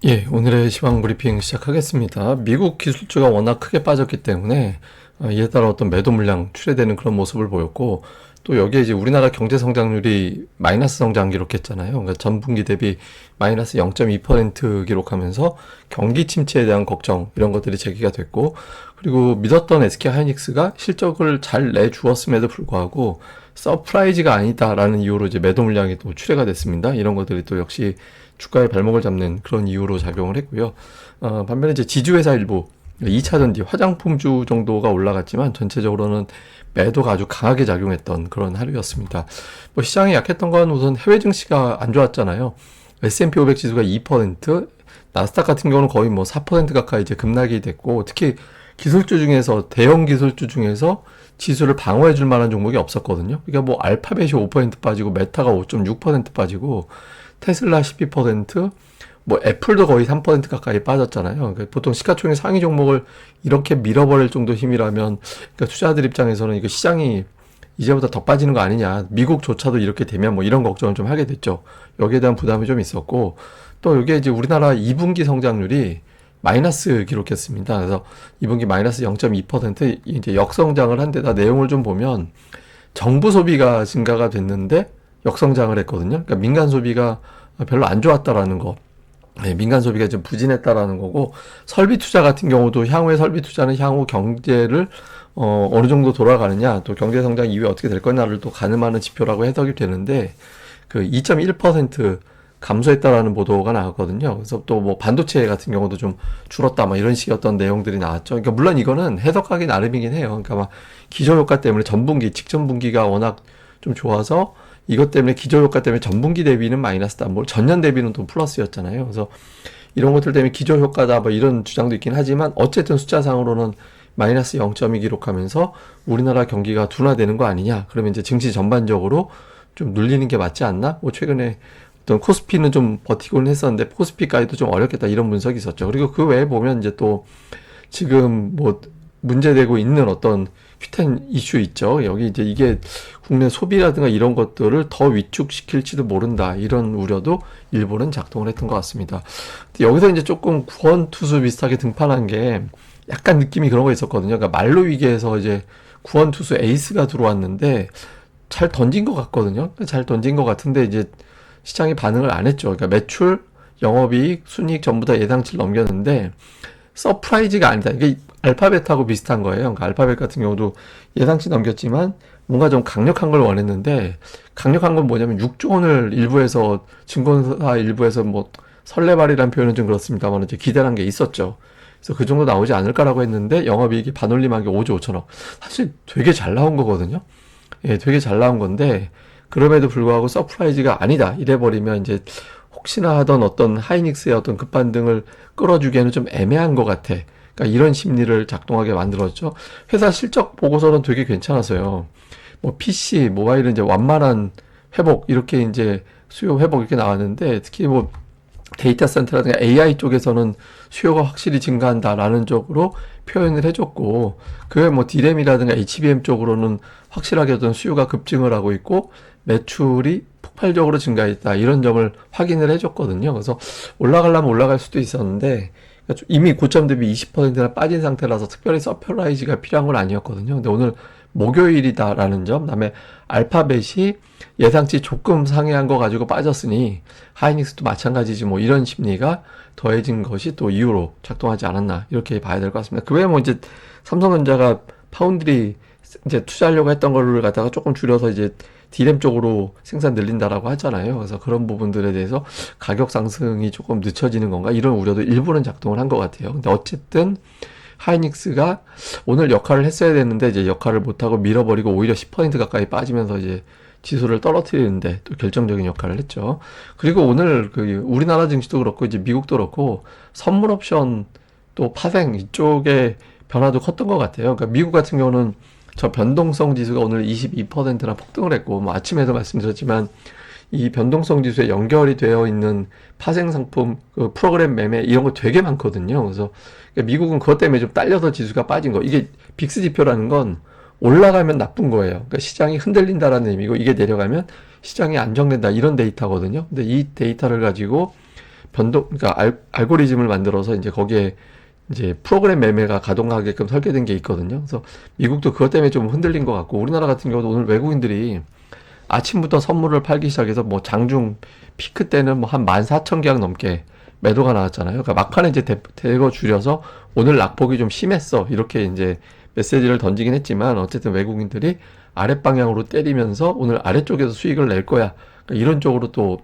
예, 오늘의 시황 브리핑 시작하겠습니다. 미국 기술주가 워낙 크게 빠졌기 때문에 이에 따라 어떤 매도 물량 출회되는 그런 모습을 보였고, 또 여기에 이제 우리나라 경제 성장률이 마이너스 성장 기록했잖아요. 그러니까 전분기 대비 마이너스 0.2% 기록하면서 경기 침체에 대한 걱정 이런 것들이 제기가 됐고, 그리고 믿었던 SK 하이닉스가 실적을 잘 내주었음에도 불구하고 서프라이즈가 아니다라는 이유로 이제 매도 물량이 또 출회가 됐습니다. 이런 것들이 또 역시 주가의 발목을 잡는 그런 이유로 작용을 했고요. 반면에 이제 지주회사 일부 2차전지 화장품주 정도가 올라갔지만 전체적으로는 매도가 아주 강하게 작용했던 그런 하루였습니다. 뭐 시장이 약했던 건 우선 해외 증시가 안 좋았잖아요. S&P 500 지수가 2%, 나스닥 같은 경우는 거의 뭐 4% 가까이 이제 급락이 됐고, 특히 기술주 중에서 대형 기술주 중에서 지수를 방어해 줄 만한 종목이 없었거든요. 그러니까 뭐 알파벳이 5% 빠지고 메타가 5.6% 빠지고 테슬라 12%, 뭐 애플도 거의 3% 가까이 빠졌잖아요. 그러니까 보통 시가총액 상위 종목을 이렇게 밀어버릴 정도 힘이라면, 그러니까 투자자들 입장에서는 이거 시장이 이제부터 더 빠지는 거 아니냐, 미국조차도 이렇게 되면 뭐 이런 걱정을 좀 하게 됐죠. 여기에 대한 부담이 좀 있었고, 또 여기에 이제 우리나라 2분기 성장률이 마이너스 기록했습니다. 그래서 2분기 마이너스 0.2% 이제 역성장을 한 데다 내용을 좀 보면 정부 소비가 증가가 됐는데 역성장을 했거든요. 그러니까 민간 소비가 별로 안 좋았다라는 거. 네, 민간 소비가 좀 부진했다라는 거고, 설비 투자 같은 경우도 향후의 설비 투자는 향후 경제를 어느 정도 돌아가느냐, 또 경제 성장 이후에 어떻게 될 거냐를 또 가늠하는 지표라고 해석이 되는데, 그 2.1% 감소했다라는 보도가 나왔거든요. 그래서 또 뭐 반도체 같은 경우도 좀 줄었다, 막 이런 식의 어떤 내용들이 나왔죠. 그러니까 물론 이거는 해석하기 나름이긴 해요. 그러니까 막 기저효과 때문에 전분기, 직전분기가 워낙 좀 좋아서 이것 때문에 기저효과 때문에 전분기 대비는 마이너스다. 뭐 전년 대비는 또 플러스였잖아요. 그래서 이런 것들 때문에 기저효과다. 뭐 이런 주장도 있긴 하지만 어쨌든 숫자상으로는 마이너스 0.2 기록하면서 우리나라 경기가 둔화되는 거 아니냐. 그러면 이제 증시 전반적으로 좀 눌리는 게 맞지 않나? 뭐 최근에 어떤 코스피는 좀 버티고는 했었는데 코스피까지도 좀 어렵겠다. 이런 분석이 있었죠. 그리고 그 외에 보면 이제 또 지금 뭐 문제되고 있는 어떤 휘텐 이슈 있죠. 여기 이제 이게 국내 소비라든가 이런 것들을 더 위축시킬지도 모른다. 이런 우려도 일부는 작동을 했던 것 같습니다. 근데 여기서 이제 조금 구원투수 비슷하게 등판한 게 약간 느낌이 그런 거 있었거든요. 그러니까 말로 위기에서 이제 구원투수 에이스가 들어왔는데 잘 던진 것 같거든요. 잘 던진 것 같은데 이제 시장이 반응을 안 했죠. 그러니까 매출, 영업이익, 순이익 전부 다 예상치를 넘겼는데 서프라이즈가 아니다. 이게 알파벳하고 비슷한 거예요. 그러니까 알파벳 같은 경우도 예상치 넘겼지만 뭔가 좀 강력한 걸 원했는데, 강력한 건 뭐냐면 6조 원을 일부에서 증권사 일부에서 뭐 설레발이라는 표현은 좀 그렇습니다만 이제 기대한 게 있었죠. 그래서 그 정도 나오지 않을까라고 했는데 영업이익이 반올림한 게 5조 5천억. 사실 되게 잘 나온 거거든요. 예, 되게 잘 나온 건데 그럼에도 불구하고 서프라이즈가 아니다 이래버리면 이제 혹시나 하던 어떤 하이닉스의 어떤 급반등을 끌어주기에는 좀 애매한 것 같아. 그러니까 이런 심리를 작동하게 만들었죠. 회사 실적 보고서는 되게 괜찮았어요. 뭐 PC, 모바일은 이제 완만한 회복 이렇게 이제 수요 회복 이렇게 나왔는데, 특히 뭐 데이터 센터라든가 AI 쪽에서는 수요가 확실히 증가한다라는 쪽으로 표현을 해줬고, 그 외에 뭐 D램이라든가 HBM 쪽으로는 확실하게 어떤 수요가 급증을 하고 있고 매출이 폭발적으로 증가했다 이런 점을 확인을 해줬거든요. 그래서 올라가려면 올라갈 수도 있었는데 이미 고점 대비 20%나 빠진 상태라서 특별히 서프라이즈가 필요한 건 아니었거든요. 근데 오늘 목요일이다라는 점, 그다음에 알파벳이 예상치 조금 상회한 거 가지고 빠졌으니 하이닉스도 마찬가지지 뭐 이런 심리가 더해진 것이 또 이유로 작동하지 않았나 이렇게 봐야 될 것 같습니다. 그 외에 뭐 이제 삼성전자가 파운드리 이제 투자하려고 했던 거를 갖다가 조금 줄여서 이제 D램 쪽으로 생산 늘린다라고 하잖아요. 그래서 그런 부분들에 대해서 가격 상승이 조금 늦춰지는 건가 이런 우려도 일부는 작동을 한 것 같아요. 근데 어쨌든 하이닉스가 오늘 역할을 했어야 됐는데 이제 역할을 못하고 밀어버리고 오히려 10% 가까이 빠지면서 이제 지수를 떨어뜨리는데 또 결정적인 역할을 했죠. 그리고 오늘 그 우리나라 증시도 그렇고 이제 미국도 그렇고 선물 옵션 또 파생 이쪽에 변화도 컸던 것 같아요. 그러니까 미국 같은 경우는 저 변동성 지수가 오늘 22%나 폭등을 했고, 뭐 아침에도 말씀드렸지만 이 변동성 지수에 연결이 되어 있는 파생 상품, 그 프로그램 매매 이런 거 되게 많거든요. 그래서 미국은 그것 때문에 좀 딸려서 지수가 빠진 거. 이게 빅스 지표라는 건 올라가면 나쁜 거예요. 그러니까 시장이 흔들린다라는 의미고, 이게 내려가면 시장이 안정된다 이런 데이터거든요. 근데 이 데이터를 가지고 그러니까 알고리즘을 만들어서 이제 거기에 이제 프로그램 매매가 가동하게끔 설계된 게 있거든요. 그래서 미국도 그것 때문에 좀 흔들린 것 같고, 우리나라 같은 경우도 오늘 외국인들이 아침부터 선물을 팔기 시작해서 뭐 장중 피크 때는 뭐 한 14,000계약 넘게 매도가 나왔잖아요. 그러니까 막판에 이제 대거 줄여서 오늘 낙폭이 좀 심했어, 이렇게 이제 메시지를 던지긴 했지만, 어쨌든 외국인들이 아랫방향으로 때리면서 오늘 아래쪽에서 수익을 낼 거야, 그러니까 이런 쪽으로 또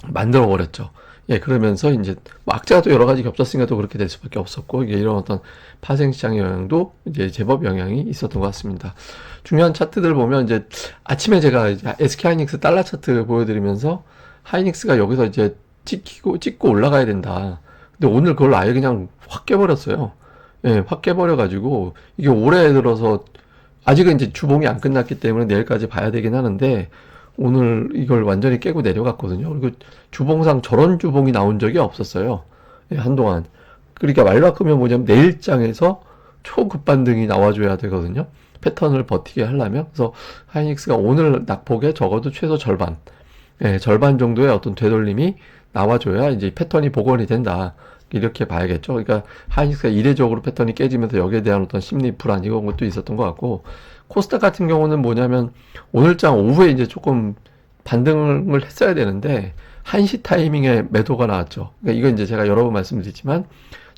만들어 버렸죠. 예, 그러면서 이제 뭐 악재가 또 여러 가지 겹쳤으니까 또 그렇게 될 수밖에 없었고, 이게 이런 어떤 파생 시장의 영향도 이제 제법 영향이 있었던 것 같습니다. 중요한 차트들 보면 이제 아침에 제가 이제 SK 하이닉스 달러 차트 보여드리면서 하이닉스가 여기서 이제 찍고 올라가야 된다. 근데 오늘 그걸 아예 그냥 확 깨버렸어요. 예, 확 깨버려가지고 이게 올해 들어서 아직은 이제 주봉이 안 끝났기 때문에 내일까지 봐야 되긴 하는데, 오늘 이걸 완전히 깨고 내려갔거든요. 그리고 주봉상 저런 주봉이 나온 적이 없었어요. 예, 한동안. 그러니까 말로 바꾸면 뭐냐면 내일장에서 초급반등이 나와줘야 되거든요. 패턴을 버티게 하려면. 그래서 하이닉스가 오늘 낙폭에 적어도 최소 절반, 예, 절반 정도의 어떤 되돌림이 나와줘야 이제 패턴이 복원이 된다, 이렇게 봐야겠죠. 그러니까 하이닉스가 이례적으로 패턴이 깨지면서 여기에 대한 어떤 심리 불안, 이런 것도 있었던 것 같고, 코스닥 같은 경우는 뭐냐면 오늘장 오후에 이제 조금 반등을 했어야 되는데 1시 타이밍에 매도가 나왔죠. 그러니까 이건 이제 제가 여러 번 말씀드렸지만,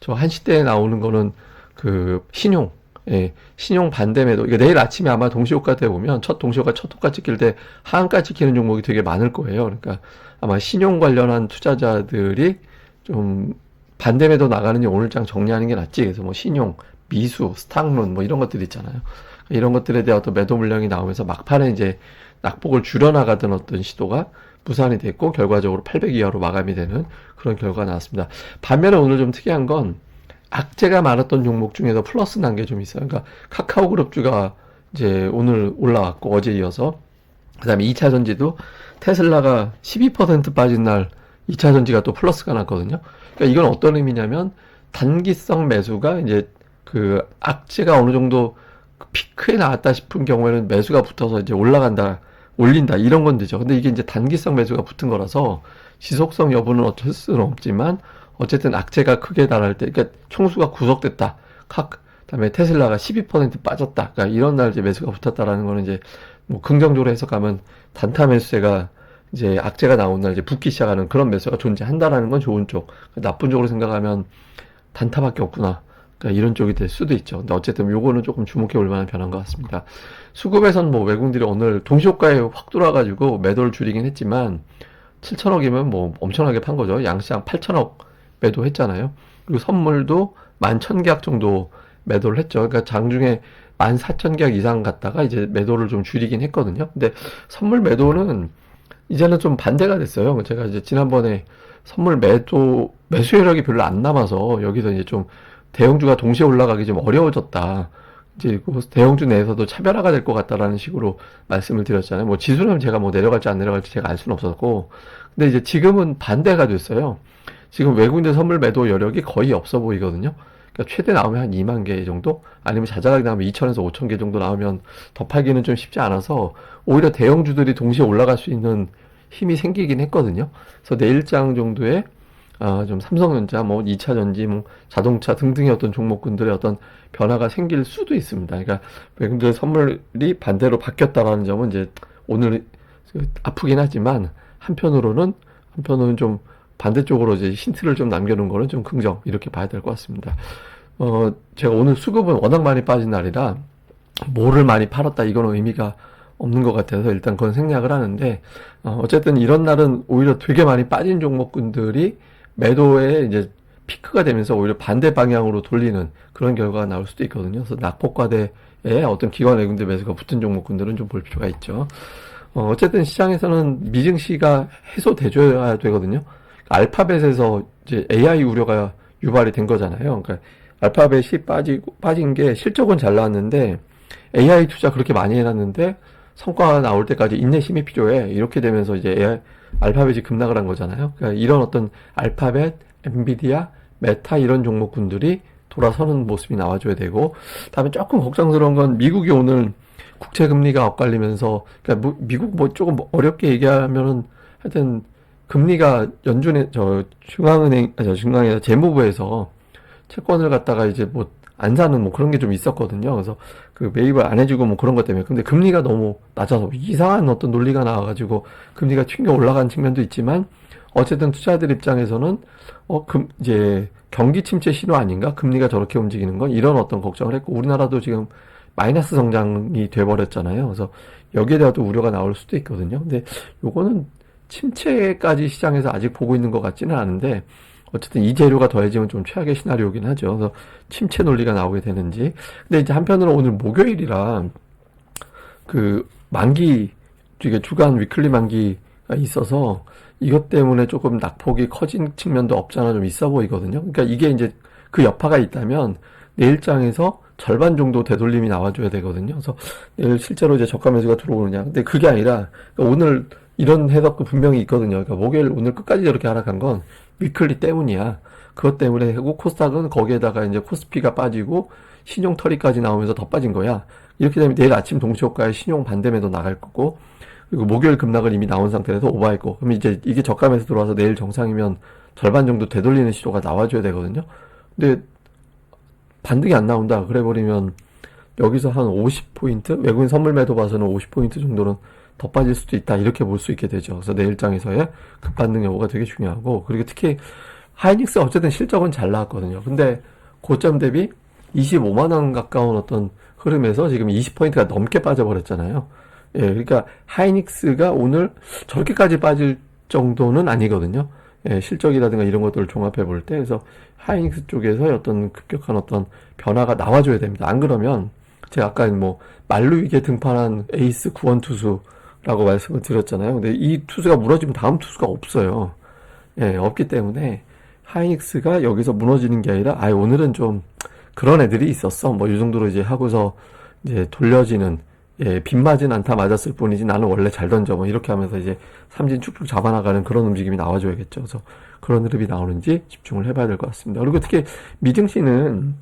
저 1시 때에 나오는 거는 그 신용, 예, 신용 반대 매도. 이게 내일 아침에 아마 동시호가 때 보면 첫 호가 찍힐 때 하한가 찍히는 종목이 되게 많을 거예요. 그러니까 아마 신용 관련한 투자자들이 좀 반대 매도 나가는지 오늘장 정리하는 게 낫지. 그래서 뭐 신용, 미수, 스탁론 뭐 이런 것들 있잖아요. 이런 것들에 대한 어떤 매도 물량이 나오면서 막판에 이제 낙폭을 줄여나가던 어떤 시도가 무산이 됐고, 결과적으로 800 이하로 마감이 되는 그런 결과가 나왔습니다. 반면에 오늘 좀 특이한 건 악재가 많았던 종목 중에서 플러스 난 게 좀 있어요. 그러니까 카카오 그룹주가 이제 오늘 올라왔고, 어제 이어서 그 다음에 2차 전지도 테슬라가 12% 빠진 날 2차 전지가 또 플러스가 났거든요. 그러니까 이건 어떤 의미냐면 단기성 매수가 이제 그 악재가 어느 정도 피크에 나왔다 싶은 경우에는 매수가 붙어서 이제 올린다, 이런 건 되죠. 근데 이게 이제 단기성 매수가 붙은 거라서 지속성 여부는 어쩔 수는 없지만, 어쨌든 악재가 크게 달할 때, 그러니까 총수가 구속됐다, 그다음에 테슬라가 12% 빠졌다, 그러니까 이런 날 이제 매수가 붙었다라는 거는 이제 뭐 긍정적으로 해석하면 단타 매수세가 이제 악재가 나온 날 이제 붙기 시작하는 그런 매수가 존재한다라는 건 좋은 쪽, 나쁜 쪽으로 생각하면 단타밖에 없구나, 그러니까 이런 쪽이 될 수도 있죠. 근데 어쨌든 요거는 조금 주목해 볼 만한 변화인 것 같습니다. 수급에선 뭐 외국인들이 오늘 동시호가에 확 돌아가지고 매도를 줄이긴 했지만 7천억이면 뭐 엄청나게 판 거죠. 양시장 8천억 매도했잖아요. 그리고 선물도 11,000계약 정도 매도를 했죠. 그러니까 장중에 14,000계약 이상 갔다가 이제 매도를 좀 줄이긴 했거든요. 근데 선물 매도는 이제는 좀 반대가 됐어요. 제가 이제 지난번에 선물 매수 여력이 별로 안 남아서 여기서 이제 좀 대형주가 동시에 올라가기 좀 어려워졌다, 이제 대형주 내에서도 차별화가 될 것 같다라는 식으로 말씀을 드렸잖아요. 뭐 지수는 제가 뭐 내려갈지 안 내려갈지 제가 알 수는 없었고, 근데 이제 지금은 반대가 됐어요. 지금 외국인들 선물 매도 여력이 거의 없어 보이거든요. 그러니까 최대 나오면 한 2만 개 정도? 아니면 자잘하게 나오면 2천에서 5천 개 정도 나오면 더 팔기는 좀 쉽지 않아서 오히려 대형주들이 동시에 올라갈 수 있는 힘이 생기긴 했거든요. 그래서 내일장 정도에 좀 삼성전자, 뭐 2차 전지, 뭐 자동차 등등의 어떤 종목군들의 어떤 변화가 생길 수도 있습니다. 그러니까 외국인들 선물이 반대로 바뀌었다라는 점은 이제 오늘 아프긴 하지만 한편으로는 좀 반대쪽으로 이제 힌트를 좀 남겨놓은 거는 좀 긍정, 이렇게 봐야 될 것 같습니다. 제가 오늘 수급은 워낙 많이 빠진 날이라 뭐를 많이 팔았다 이거는 의미가 없는 것 같아서 일단 그건 생략을 하는데, 어쨌든 이런 날은 오히려 되게 많이 빠진 종목군들이 매도에 이제 피크가 되면서 오히려 반대 방향으로 돌리는 그런 결과가 나올 수도 있거든요. 그래서 낙폭과대에 어떤 기관 외국인들 매수가 붙은 종목군들은 좀 볼 필요가 있죠. 어쨌든 시장에서는 미증시가 해소돼줘야 되거든요. 알파벳에서 이제 AI 우려가 유발이 된 거잖아요. 그러니까 알파벳이 빠진 게 실적은 잘 나왔는데 AI 투자 그렇게 많이 해놨는데 성과가 나올 때까지 인내심이 필요해, 이렇게 되면서 이제 알파벳이 급락을 한 거잖아요. 그러니까 이런 어떤 알파벳, 엔비디아, 메타 이런 종목군들이 돌아서는 모습이 나와줘야 되고, 다음에 조금 걱정스러운 건 미국이 오늘 국채 금리가 엇갈리면서, 그러니까 미국 뭐 조금 어렵게 얘기하면은 하여튼 금리가 연준의 중앙은행, 중앙에서 재무부에서 채권을 갖다가 이제 뭐 안 사는 뭐 그런 게 좀 있었거든요. 그래서 그 매입을 안 해주고 뭐 그런 것 때문에. 근데 금리가 너무 낮아서 이상한 어떤 논리가 나와가지고 금리가 튕겨 올라간 측면도 있지만 어쨌든 투자자들 입장에서는 이제 경기 침체 신호 아닌가? 금리가 저렇게 움직이는 건 이런 어떤 걱정을 했고 우리나라도 지금 마이너스 성장이 돼버렸잖아요. 그래서 여기에 대해서도 우려가 나올 수도 있거든요. 근데 요거는 침체까지 시장에서 아직 보고 있는 것 같지는 않은데 어쨌든 이 재료가 더해지면 좀 최악의 시나리오긴 하죠. 그래서 침체 논리가 나오게 되는지. 근데 이제 한편으로 오늘 목요일이라 그 만기, 이게 주간 위클리 만기가 있어서 이것 때문에 조금 낙폭이 커진 측면도 없잖아 좀 있어 보이거든요. 그러니까 이게 이제 그 여파가 있다면 내일장에서 절반 정도 되돌림이 나와줘야 되거든요. 그래서 내일 실제로 이제 저가 매수가 들어오느냐. 근데 그게 아니라 그러니까 오늘 이런 해석도 분명히 있거든요. 그러니까 목요일 오늘 끝까지 저렇게 하락한 건 위클리 때문이야. 그것 때문에 하고 코스닥은 거기에다가 이제 코스피가 빠지고 신용 털이까지 나오면서 더 빠진 거야. 이렇게 되면 내일 아침 동시효과에 신용 반대매도 나갈 거고 그리고 목요일 급락을 이미 나온 상태에서 오버했고 그럼 이제 이게 저감에서 들어와서 내일 정상이면 절반 정도 되돌리는 시도가 나와줘야 되거든요. 근데 반등이 안 나온다. 그래 버리면 여기서 한 50포인트? 외국인 선물 매도 봐서는 50포인트 정도는 더 빠질 수도 있다. 이렇게 볼 수 있게 되죠. 그래서 내일장에서의 급반등 여부가 되게 중요하고 그리고 특히 하이닉스 어쨌든 실적은 잘 나왔거든요. 근데 고점 대비 25만 원 가까운 어떤 흐름에서 지금 20포인트가 넘게 빠져버렸잖아요. 예, 그러니까 하이닉스가 오늘 저렇게까지 빠질 정도는 아니거든요. 예, 실적이라든가 이런 것들을 종합해 볼 때, 그래서 하이닉스 쪽에서 어떤 급격한 어떤 변화가 나와줘야 됩니다. 안 그러면 제가 아까 뭐 만루 위기에 등판한 에이스 구원 투수라고 말씀을 드렸잖아요. 근데 이 투수가 무너지면 다음 투수가 없어요. 예, 없기 때문에 하이닉스가 여기서 무너지는 게 아니라, 오늘은 좀 그런 애들이 있었어. 뭐 이 정도로 이제 하고서 이제 돌려지는. 예, 빗맞은 안타 맞았을 뿐이지 나는 원래 잘 던져. 뭐 이렇게 하면서 이제 삼진 쭉쭉 잡아나가는 그런 움직임이 나와줘야겠죠. 그래서 그런 흐름이 나오는지 집중을 해봐야 될 것 같습니다. 그리고 특히 미증시는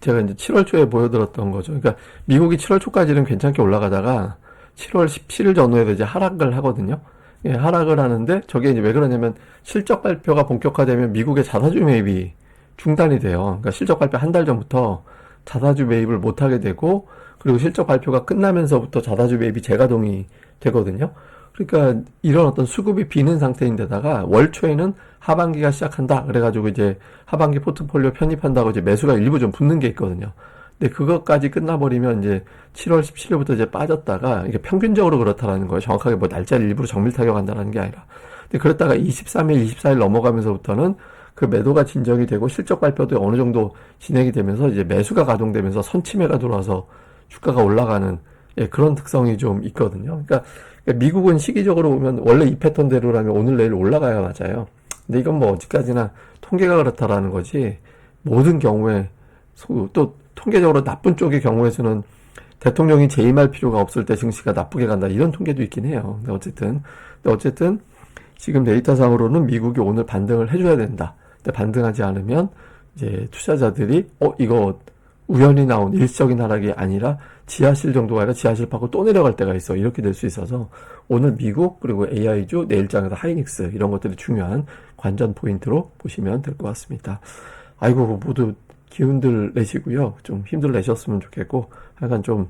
제가 이제 7월 초에 보여드렸던 거죠. 그러니까 미국이 7월 초까지는 괜찮게 올라가다가 7월 17일 전후에 이제 하락을 하거든요. 예, 하락을 하는데 저게 이제 왜 그러냐면 실적 발표가 본격화되면 미국의 자사주 매입이 중단이 돼요. 그러니까 실적 발표 한 달 전부터 자사주 매입을 못 하게 되고 그리고 실적 발표가 끝나면서부터 자사주 매입이 재가동이 되거든요. 그러니까 이런 어떤 수급이 비는 상태인데다가 월 초에는 하반기가 시작한다. 그래가지고 이제 하반기 포트폴리오 편입한다고 이제 매수가 일부 좀 붙는 게 있거든요. 근데 그것까지 끝나버리면 이제 7월 17일부터 이제 빠졌다가 이게 평균적으로 그렇다라는 거예요. 정확하게 뭐 날짜를 일부러 정밀 타격한다는 게 아니라. 근데 그랬다가 23일, 24일 넘어가면서부터는 그 매도가 진정이 되고 실적 발표도 어느 정도 진행이 되면서 이제 매수가 가동되면서 선침해가 들어와서 주가가 올라가는 그런 특성이 좀 있거든요. 그러니까 미국은 시기적으로 보면 원래 이 패턴대로라면 오늘 내일 올라가야 맞아요. 근데 이건 뭐 어디까지나 통계가 그렇다라는 거지 모든 경우에 또 통계적으로 나쁜 쪽의 경우에서는 대통령이 재임할 필요가 없을 때 증시가 나쁘게 간다 이런 통계도 있긴 해요. 근데 어쨌든 지금 데이터상으로는 미국이 오늘 반등을 해줘야 된다. 근데 반등하지 않으면 이제 투자자들이 이거 우연히 나온 일시적인 하락이 아니라 지하실 정도가 아니라 지하실 파고 또 내려갈 때가 있어. 이렇게 될 수 있어서 오늘 미국 그리고 AI주 내일장에서 하이닉스 이런 것들이 중요한 관전 포인트로 보시면 될 것 같습니다. 아이고 모두 기운들 내시고요. 좀 힘들 내셨으면 좋겠고 약간 좀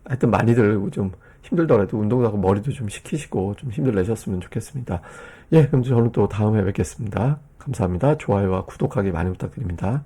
하여튼 많이들 좀 힘들더라도 운동도 하고 머리도 좀 식히시고 좀 힘들 내셨으면 좋겠습니다. 예, 그럼 저는 또 다음에 뵙겠습니다. 감사합니다. 좋아요와 구독하기 많이 부탁드립니다.